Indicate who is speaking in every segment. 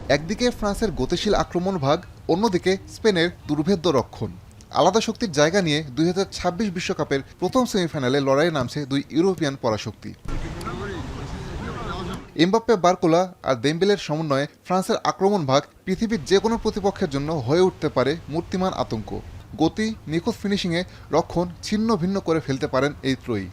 Speaker 1: একদিকে ফ্রান্সের গতিশীল আক্রমণ ভাগ, অন্যদিকে স্পেনের দুর্ভেদ্য রক্ষণ। আলাদা শক্তির জায়গা নিয়ে 2026 বিশ্বকাপের প্রথম সেমিফাইনালে লড়াইয়ে নামছে দুই ইউরোপিয়ান পরাশক্তি। এমবাপ্পে, বার্কোলা আর দেম্বেলের সমন্বয়ে ফ্রান্সের আক্রমণ ভাগ পৃথিবীর যে কোনো প্রতিপক্ষের জন্য হয়ে উঠতে পারে মূর্তিমান আতঙ্ক। গতি, নিখুঁত ফিনিশিংয়ে রক্ষণ ছিন্ন ভিন্ন করে ফেলতে পারেন এই ত্রয়ী।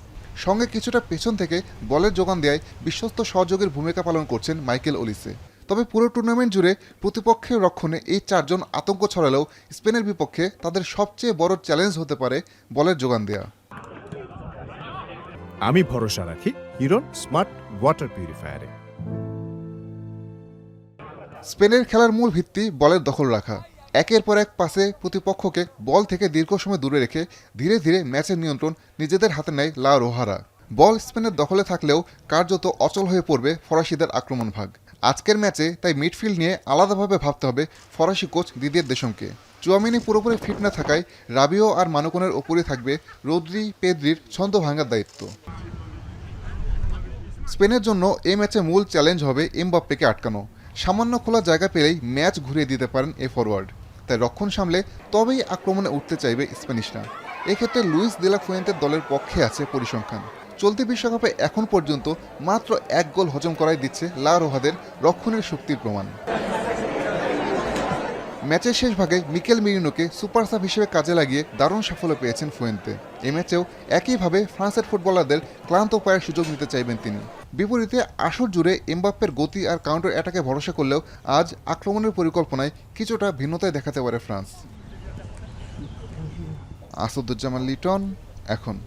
Speaker 1: সঙ্গে কিছুটা পেছন থেকে বলের যোগান দেয় বিশ্বস্ত সহযোগীর ভূমিকা পালন করছেন মাইকেল ওলিসে। তবে পুরো টুর্নামেন্ট জুড়ে প্রতিপক্ষের রক্ষণে এই চারজন আতঙ্ক ছড়ালেও স্পেনের বিপক্ষে তাদের সবচেয়ে বড় চ্যালেঞ্জ হতে পারে বলের যোগান দেয়া।
Speaker 2: আমি ভরসা রাখি হিরন স্মার্ট ওয়াটার পিউরিফায়ারে।
Speaker 1: স্পেনের খেলার মূল ভিত্তি বলের দখল রাখা। একের পর এক পাসে প্রতিপক্ষকে বল থেকে দীর্ঘ সময় দূরে রেখে ধীরে ধীরে ম্যাচের নিয়ন্ত্রণ নিজেদের হাতে নেয় লা রোহারা। বল স্পেনের দখলে থাকলেও কার্যত অচল হয়ে পড়বে ফরাসিদের আক্রমণ ভাগ। আজকের ম্যাচে তাই মিডফিল্ড নিয়ে আলাদাভাবে ভাবতে হবে ফরাসি কোচ দিদিয়ের দেশমকে। চুয়ামিনি পুরোপুরি ফিট না থাকায় রাবিও আর মানকনের ওপরই থাকবে রদ্রি, পেদ্রির ছন্দ ভাঙার দায়িত্ব। স্পেনের জন্য এই ম্যাচে মূল চ্যালেঞ্জ হবে এমবাপ্পেকে আটকানো। সামান্য খোলা জায়গা পেলেই ম্যাচ ঘুরিয়ে দিতে পারেন এই ফরওয়ার্ড। তাই রক্ষণ সামলে তবেই আক্রমণে উঠতে চাইবে স্প্যানিশরা। এক্ষেত্রে লুইস দে লা ফুয়েন্তের দলের পক্ষে আছে পরিসংখ্যান। চলতি বিশ্বকাপে এখন পর্যন্ত মাত্র এক গোল হজম করাই দিচ্ছে লা রোহাদের রক্ষণের শক্তির প্রমাণ। ম্যাচের শেষ ভাগে মিকেল মেরিনোকে সুপার সাব হিসেবে কাজে লাগিয়ে দারুণ সাফল্য পেয়েছেন ফুয়েন্তে। এই ম্যাচেও একইভাবে ফ্রান্সের ফুটবলারদের ক্লান্ত পায়ের সুযোগ নিতে চাইবেন তিনি। বিপরীতে আসর জুড়ে এমবাপ্পের গতি আর কাউন্টার অ্যাটাকে ভরসা করলেও আজ আক্রমণের পরিকল্পনায় কিছুটা ভিন্নতায় দেখাতে পারে ফ্রান্স। আসাদুজ্জামান লিটন, এখন।